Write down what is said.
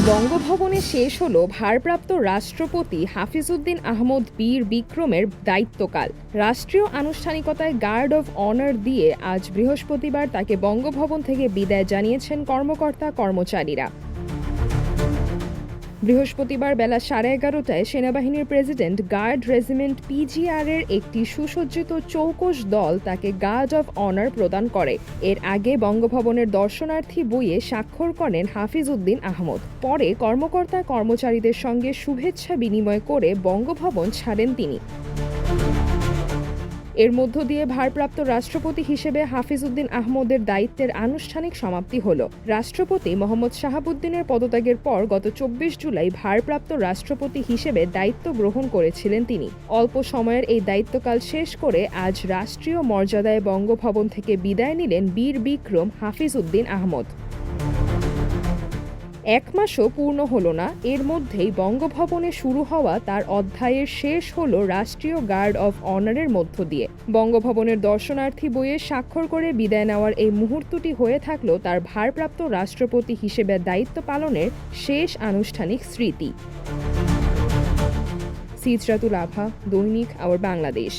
বঙ্গভবনে শেষ হল ভারপ্রাপ্ত রাষ্ট্রপতি হাফিজউদ্দিন আহমদ বীর বিক্রমের দায়িত্বকাল। রাষ্ট্রীয় আনুষ্ঠানিকতায় গার্ড অফ অনার দিয়ে আজ বৃহস্পতিবার তাকে বঙ্গভবন থেকে বিদায় জানিয়েছেন কর্মকর্তা কর্মচারীরা। বৃহস্পতিবার বেলা 11:30টায় সেনাবাহিনীর প্রেসিডেন্ট গার্ড রেজিমেন্ট পিজিআর-এর একটি সুসজ্জিত চৌকস দল তাকে গার্ড অফ অনার প্রদান করে। এর আগে বঙ্গভবনের দর্শনার্থী বইয়ে স্বাক্ষর করেন হাফিজউদ্দিন আহমদ। পরে কর্মকর্তা কর্মচারীদের সঙ্গে শুভেচ্ছা বিনিময় করে বঙ্গভবন ছাড়েন তিনি। এর মধ্য দিয়ে ভারপ্রাপ্ত রাষ্ট্রপতি হিসেবে হাফিজউদ্দিন আহমদের দায়িত্বের আনুষ্ঠানিক সমাপ্তি হল। রাষ্ট্রপতি মোহাম্মদ শাহাবুদ্দিনের পদত্যাগের পর গত 24 জুলাই ভারপ্রাপ্ত রাষ্ট্রপতি হিসেবে দায়িত্ব গ্রহণ করেছিলেন তিনি। অল্প সময়ের এই দায়িত্বকাল শেষ করে আজ রাষ্ট্রীয় মর্যাদায় বঙ্গভবন থেকে বিদায় নিলেন বীর বিক্রম হাফিজউদ্দিন আহমদ। এক মাসও পূর্ণ হল না, এর মধ্যেই বঙ্গভবনে শুরু হওয়া তার অধ্যায়ের শেষ হল রাষ্ট্রীয় গার্ড অফ অনারের মধ্য দিয়ে। বঙ্গভবনের দর্শনার্থী বইয়ে স্বাক্ষর করে বিদায় নেওয়ার এই মুহূর্তটি হয়ে থাকলো তার ভারপ্রাপ্ত রাষ্ট্রপতি হিসেবে দায়িত্ব পালনের শেষ আনুষ্ঠানিক স্মৃতি। সিজরাতুল আভা, দৈনিক আওয়ার বাংলাদেশ।